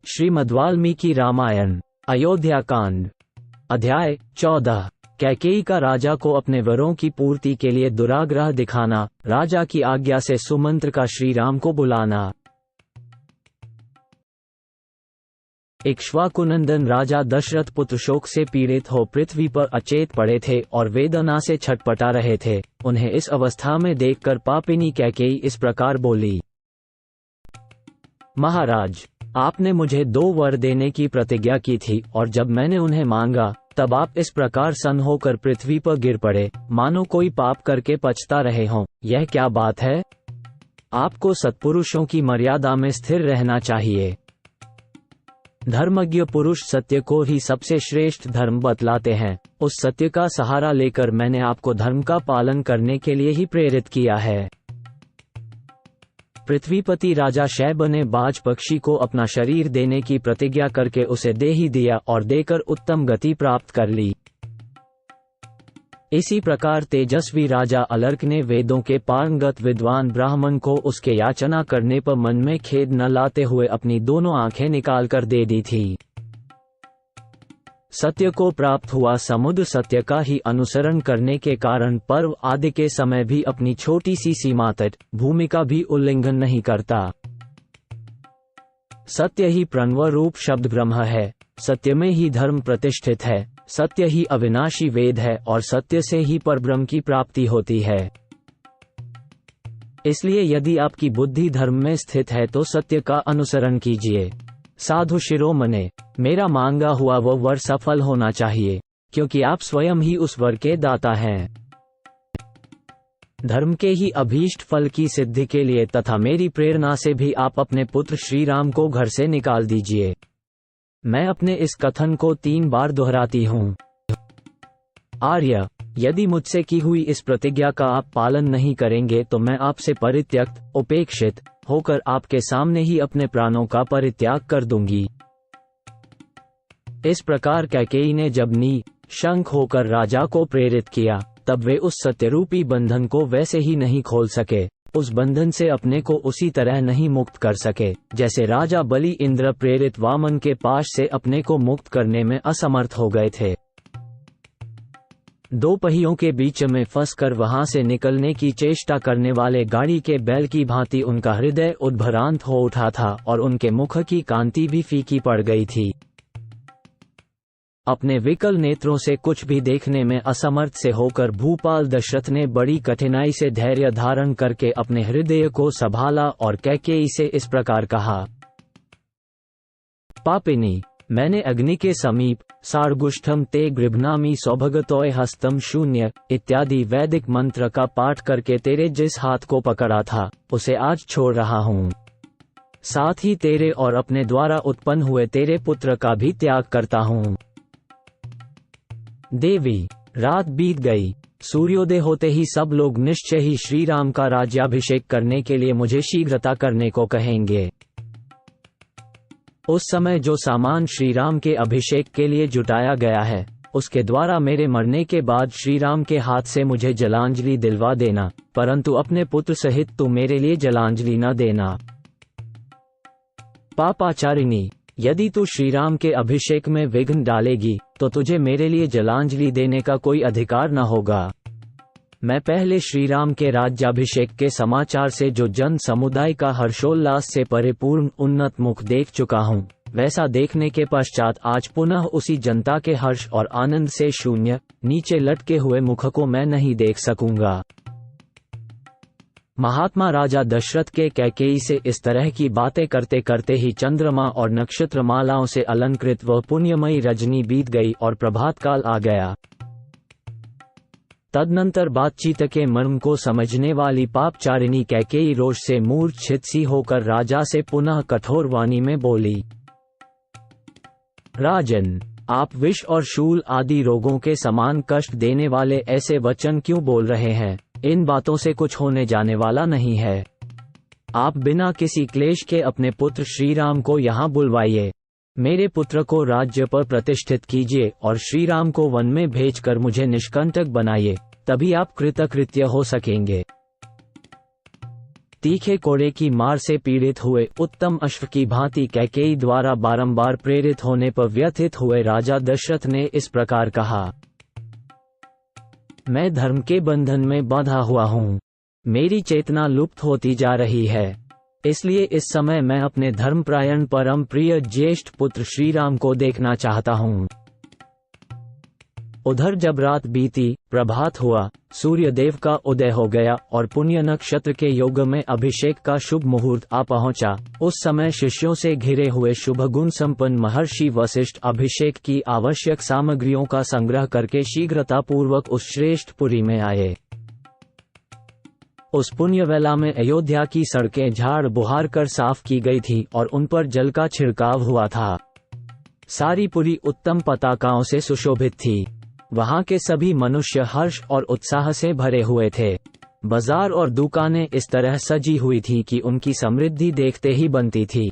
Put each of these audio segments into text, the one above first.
श्रीमद्वाल्मीकि रामायण अयोध्या कांड अध्याय 14। कैकेयी का राजा को अपने वरों की पूर्ति के लिए दुराग्रह दिखाना, राजा की आज्ञा से सुमंत्र का श्रीराम को बुलाना। इक्ष्वाकुनंदन राजा दशरथ पुत्र शोक से पीड़ित हो पृथ्वी पर अचेत पड़े थे और वेदना से छटपटा रहे थे। उन्हें इस अवस्था में देखकर पापिनी कैकेयी इस प्रकार बोली, महाराज, आपने मुझे 2 वर देने की प्रतिज्ञा की थी और जब मैंने उन्हें मांगा तब आप इस प्रकार सन्न होकर पृथ्वी पर गिर पड़े, मानो कोई पाप करके पछता रहे हों। यह क्या बात है? आपको सत्पुरुषों की मर्यादा में स्थिर रहना चाहिए। धर्मज्ञ पुरुष सत्य को ही सबसे श्रेष्ठ धर्म बतलाते हैं। उस सत्य का सहारा लेकर मैंने आपको धर्म का पालन करने के लिए ही प्रेरित किया है। पृथ्वीपति राजा शैब ने बाज पक्षी को अपना शरीर देने की प्रतिज्ञा करके उसे दे ही दिया और देकर उत्तम गति प्राप्त कर ली। इसी प्रकार तेजस्वी राजा अलर्क ने वेदों के पारंगत विद्वान ब्राह्मण को उसके याचना करने पर मन में खेद न लाते हुए अपनी दोनों आंखें निकालकर दे दी थी। सत्य को प्राप्त हुआ समुद्र सत्य का ही अनुसरण करने के कारण पर्व आदि के समय भी अपनी छोटी सी सीमा तक भूमि का भी उल्लंघन नहीं करता। सत्य ही प्रणव रूप शब्द ब्रह्म है। सत्य में ही धर्म प्रतिष्ठित है। सत्य ही अविनाशी वेद है और सत्य से ही परब्रह्म की प्राप्ति होती है। इसलिए यदि आपकी बुद्धि धर्म में स्थित है तो सत्य का अनुसरण कीजिए। साधु शिरोमणे, मेरा मांगा हुआ वो वर सफल होना चाहिए, क्योंकि आप स्वयं ही उस वर के दाता हैं। धर्म के ही अभीष्ट फल की सिद्धि के लिए तथा मेरी प्रेरणा से भी आप अपने पुत्र श्रीराम को घर से निकाल दीजिए। मैं अपने इस कथन को 3 बार दोहराती हूँ। आर्य, यदि मुझसे की हुई इस प्रतिज्ञा का आप पालन नहीं करेंगे तो मैं आपसे परित्यक्त उपेक्षित होकर आपके सामने ही अपने प्राणों का परित्याग कर दूंगी। इस प्रकार कैकेयी ने जब निशंक होकर राजा को प्रेरित किया तब वे उस सत्यरूपी बंधन को वैसे ही नहीं खोल सके, उस बंधन से अपने को उसी तरह नहीं मुक्त कर सके जैसे राजा बलि इंद्र प्रेरित वामन के पाश से अपने को मुक्त करने में असमर्थ हो गए थे। 2 पहियों के बीच में फंसकर वहां से निकलने की चेष्टा करने वाले गाड़ी के बैल की भांति उनका हृदय उद्भ्रांत हो उठा था और उनके मुख की कांति भी फीकी पड़ गई थी। अपने विकल नेत्रों से कुछ भी देखने में असमर्थ से होकर भूपाल दशरथ ने बड़ी कठिनाई से धैर्य धारण करके अपने हृदय को संभाला और कैकेयी से इस प्रकार कहा, पापिनी, मैंने अग्नि के समीप सार्गुष्ठम ते गृभनामी सौभगतोय हस्तम शून्य इत्यादि वैदिक मंत्र का पाठ करके तेरे जिस हाथ को पकड़ा था उसे आज छोड़ रहा हूँ। साथ ही तेरे और अपने द्वारा उत्पन्न हुए तेरे पुत्र का भी त्याग करता हूँ। देवी, रात बीत गई। सूर्योदय होते ही सब लोग निश्चय ही श्रीराम का राज्याभिषेक करने के लिए मुझे शीघ्रता करने को कहेंगे। उस समय जो सामान श्रीराम के अभिषेक के लिए जुटाया गया है उसके द्वारा मेरे मरने के बाद श्रीराम के हाथ से मुझे जलांजलि दिलवा देना, परंतु अपने पुत्र सहित तू मेरे लिए जलांजलि न देना। पापाचारिणी, यदि तू श्रीराम के अभिषेक में विघ्न डालेगी तो तुझे मेरे लिए जलांजलि देने का कोई अधिकार न होगा। मैं पहले श्रीराम के राज्याभिषेक के समाचार से जो जन समुदाय का हर्षोल्लास से परिपूर्ण उन्नत मुख देख चुका हूँ, वैसा देखने के पश्चात आज पुनः उसी जनता के हर्ष और आनंद से शून्य नीचे लटके हुए मुख को मैं नहीं देख सकूंगा। महात्मा राजा दशरथ के कैकेयी से इस तरह की बातें करते करते ही चंद्रमा और नक्षत्रमालाओं से अलंकृत वह पुण्यमयी रजनी बीत गई और प्रभात काल आ गया। तदनंतर बातचीत के मर्म को समझने वाली पापचारिणी कैकेयी रोष से मूर्छित सी होकर राजा से पुनः कठोर वाणी में बोली, राजन, आप विष और शूल आदि रोगों के समान कष्ट देने वाले ऐसे वचन क्यों बोल रहे हैं? इन बातों से कुछ होने जाने वाला नहीं है। आप बिना किसी क्लेश के अपने पुत्र श्रीराम को यहाँ बुलवाइए। मेरे पुत्र को राज्य पर प्रतिष्ठित कीजिए और श्रीराम को वन में भेजकर मुझे निष्कंटक बनाइए, तभी आप कृतकृत्य हो सकेंगे। तीखे कोड़े की मार से पीड़ित हुए उत्तम अश्व की भांति कैकेयी द्वारा बारंबार प्रेरित होने पर व्यथित हुए राजा दशरथ ने इस प्रकार कहा, मैं धर्म के बंधन में बंधा हुआ हूँ। मेरी चेतना लुप्त होती जा रही है। इसलिए इस समय मैं अपने धर्मपरायण परम प्रिय ज्येष्ठ पुत्र श्रीराम को देखना चाहता हूँ। उधर जब रात बीती, प्रभात हुआ, सूर्यदेव का उदय हो गया और पुण्य नक्षत्र के योग में अभिषेक का शुभ मुहूर्त आ पहुंचा। उस समय शिष्यों से घिरे हुए शुभ गुण संपन्न महर्षि वशिष्ठ अभिषेक की आवश्यक सामग्रियों का संग्रह करके शीघ्रतापूर्वक उस श्रेष्ठपुरी में आए। उस पुण्यवेला में अयोध्या की सड़कें झाड़ बुहार कर साफ की गई थी और उन पर जल का छिड़काव हुआ था। सारी पुरी उत्तम पताकाओं से सुशोभित थी। वहां के सभी मनुष्य हर्ष और उत्साह से भरे हुए थे। बाजार और दुकानें इस तरह सजी हुई थी कि उनकी समृद्धि देखते ही बनती थी।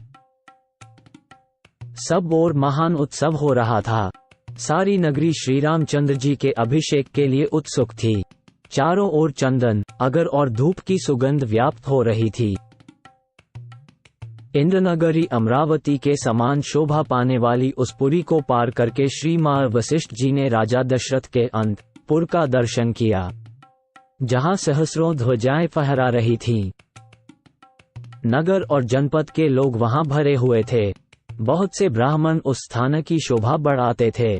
सब ओर महान उत्सव हो रहा था। सारी नगरी श्री रामचंद्र जी के अभिषेक के लिए उत्सुक थी। चारों ओर चंदन, अगर और धूप की सुगंध व्याप्त हो रही थी। इंद्रनगरी अमरावती के समान शोभा पाने वाली उस पुरी को पार करके श्री मां वशिष्ठ जी ने राजा दशरथ के अंतपुर का दर्शन किया, जहां सहस्रों ध्वजाएं फहरा रही थीं। नगर और जनपद के लोग वहां भरे हुए थे। बहुत से ब्राह्मण उस स्थान की शोभा बढ़ाते थे।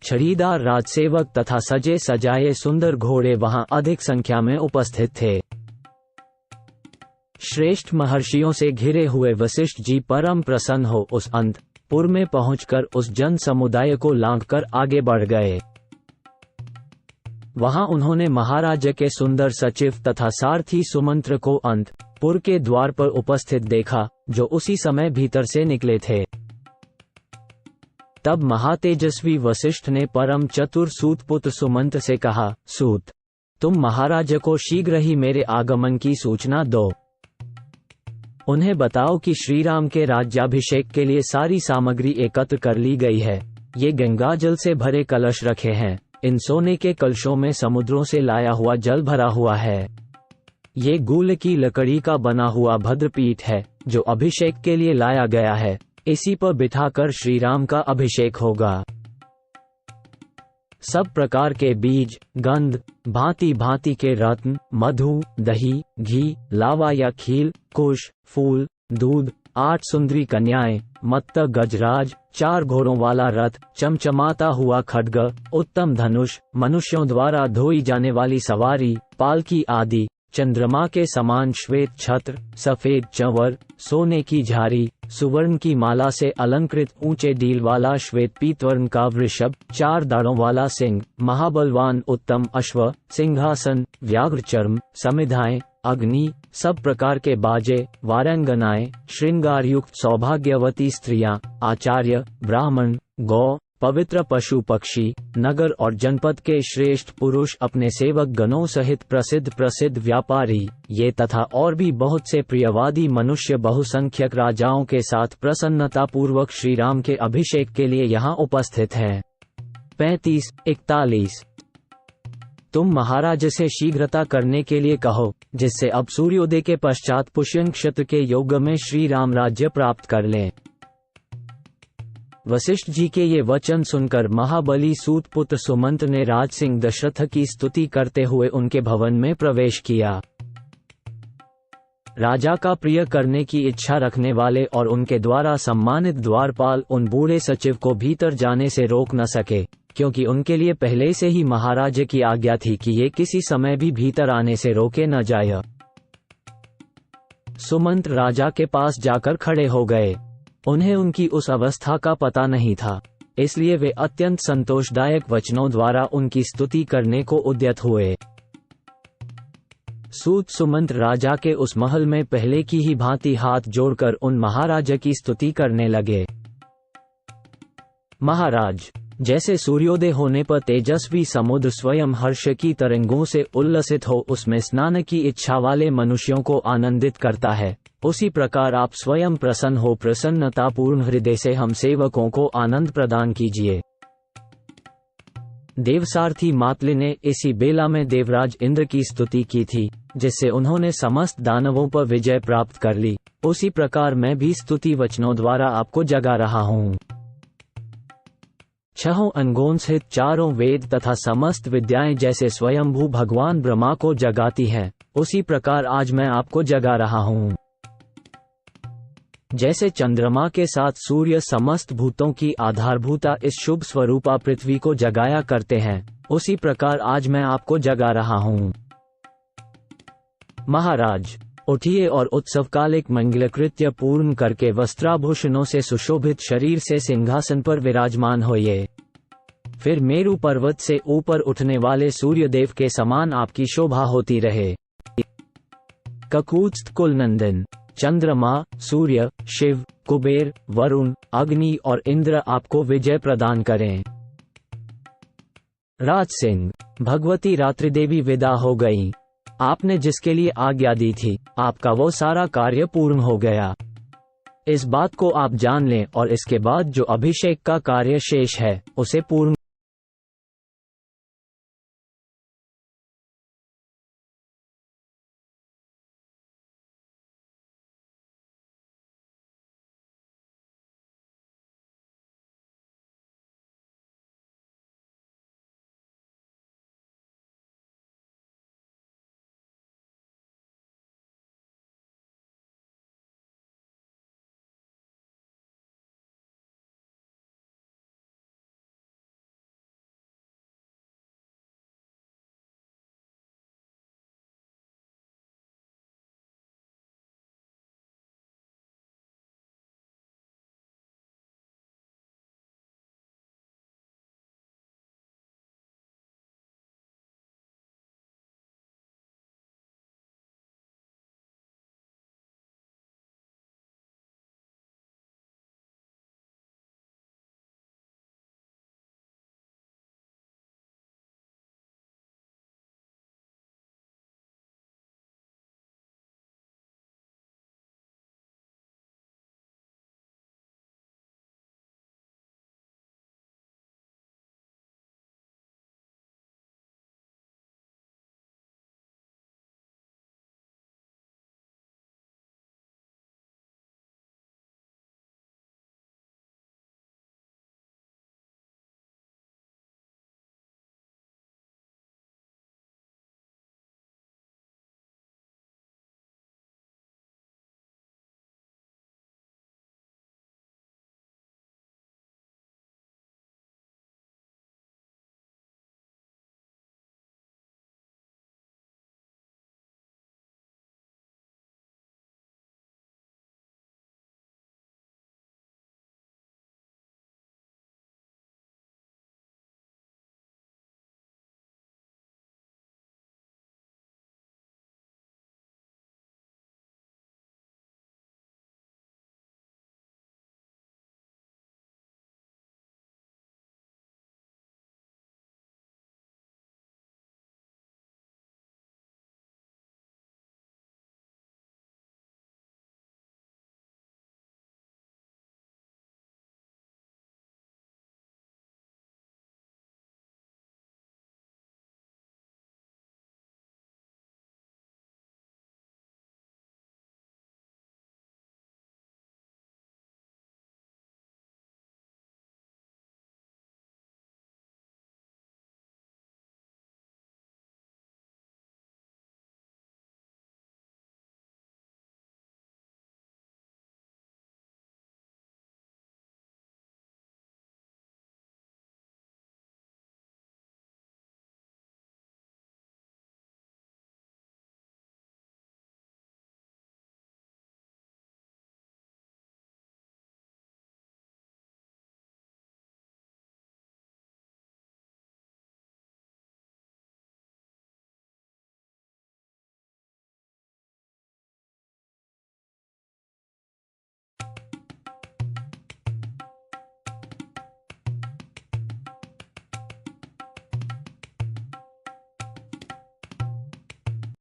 छड़ीदार राजसेवक तथा सजे सजाए सुंदर घोड़े वहां अधिक संख्या में उपस्थित थे। श्रेष्ठ महर्षियों से घिरे हुए वशिष्ठ जी परम प्रसन्न हो उस अंतपुर में पहुंचकर उस जन समुदाय को लांघकर आगे बढ़ गए। वहां उन्होंने महाराज के सुंदर सचिव तथा सारथी सुमंत्र को अंतपुर के द्वार पर उपस्थित देखा, जो उसी समय भीतर से निकले थे। तब महातेजस्वी वशिष्ठ ने परम चतुर सूत पुत्र सुमंत्र से कहा, सूत, तुम महाराज को शीघ्र ही मेरे आगमन की सूचना दो। उन्हें बताओ कि श्रीराम के राज्याभिषेक के लिए सारी सामग्री एकत्र कर ली गई है। ये गंगा जल से भरे कलश रखे हैं। इन सोने के कलशों में समुद्रों से लाया हुआ जल भरा हुआ है। ये गूल की लकड़ी का बना हुआ भद्रपीठ है, जो अभिषेक के लिए लाया गया है। इसी पर बिठाकर श्रीराम का अभिषेक होगा। सब प्रकार के बीज, गंध, भांति भांति के रत्न, मधु, दही, घी, लावा या खील, कुश, फूल, दूध, 8 सुंदरी कन्याएं, मत्त गजराज, 4 घोड़ों वाला रथ, चमचमाता हुआ खड्ग, उत्तम धनुष, मनुष्यों द्वारा धोई जाने वाली सवारी, पालकी आदि, चंद्रमा के समान श्वेत छत्र, सफेद चंवर, सोने की झारी, सुवर्ण की माला से अलंकृत ऊंचे डील वाला श्वेत पीतवर्ण का वृषभ, 4 दाढ़ों वाला सिंह, महाबलवान उत्तम अश्व, सिंहासन, व्याघ्र चर्म, समिधाएं, अग्नि, सब प्रकार के बाजे, वारंगनाएं, श्रृंगार युक्त सौभाग्यवती स्त्रियां, आचार्य, ब्राह्मण, गौ, पवित्र पशु पक्षी, नगर और जनपद के श्रेष्ठ पुरुष, अपने सेवक गणों सहित प्रसिद्ध व्यापारी, ये तथा और भी बहुत से प्रियवादी मनुष्य बहुसंख्यक राजाओं के साथ प्रसन्नतापूर्वक श्रीराम के अभिषेक के लिए यहाँ उपस्थित हैं। 35-41 तुम महाराज से शीघ्रता करने के लिए कहो, जिससे अब सूर्योदय के पश्चात पुष्य नक्षत्र के योग में श्री राम राज्य प्राप्त कर लें। वशिष्ठ जी के ये वचन सुनकर महाबली सूत पुत्र सुमंत्र ने राज सिंह दशरथ की स्तुति करते हुए उनके भवन में प्रवेश किया। राजा का प्रिय करने की इच्छा रखने वाले और उनके द्वारा सम्मानित द्वारपाल उन बूढ़े सचिव को भीतर जाने से रोक न सके, क्योंकि उनके लिए पहले से ही महाराज की आज्ञा थी कि ये किसी समय भी भीतर आने से रोके न जाए। सुमंत्र राजा के पास जाकर खड़े हो गए। उन्हें उनकी उस अवस्था का पता नहीं था, इसलिए वे अत्यंत संतोषदायक वचनों द्वारा उनकी स्तुति करने को उद्यत हुए। सूत सुमंत्र राजा के उस महल में पहले की ही भांति हाथ जोड़कर उन महाराज की स्तुति करने लगे। महाराज, जैसे सूर्योदय होने पर तेजस्वी समुद्र स्वयं हर्ष की तरंगों से उल्लसित हो उसमें स्नान की इच्छा वाले मनुष्यों को आनंदित करता है, उसी प्रकार आप स्वयं प्रसन्न हो प्रसन्नतापूर्ण हृदय से हम सेवकों को आनंद प्रदान कीजिए। देवसारथी मातली ने इसी बेला में देवराज इंद्र की स्तुति की थी, जिससे उन्होंने समस्त दानवों पर विजय प्राप्त कर ली। उसी प्रकार मैं भी स्तुति वचनों द्वारा आपको जगा रहा हूँ। छहों अंगों सहित चारों वेद तथा समस्त विद्याएं जैसे स्वयंभू भगवान ब्रह्मा को जगाती हैं, उसी प्रकार आज मैं आपको जगा रहा हूँ। जैसे चंद्रमा के साथ सूर्य समस्त भूतों की आधारभूता इस शुभ स्वरूपा पृथ्वी को जगाया करते हैं, उसी प्रकार आज मैं आपको जगा रहा हूँ। महाराज, उठिए और उत्सवकालिक मंगलकृत्य पूर्ण करके वस्त्राभूषणों से सुशोभित शरीर से सिंहासन पर विराजमान होइए। फिर मेरु पर्वत से ऊपर उठने वाले सूर्यदेव के समान आपकी शोभा होती रहे। ककूत्स्थ कुलनंदन चंद्रमा, सूर्य, शिव, कुबेर, वरुण, अग्नि और इंद्र आपको विजय प्रदान करें। राज सिंह, भगवती रात्रि देवी विदा हो गई। आपने जिसके लिए आज्ञा दी थी, आपका वो सारा कार्य पूर्ण हो गया। इस बात को आप जान लें और इसके बाद जो अभिषेक का कार्य शेष है, उसे पूर्ण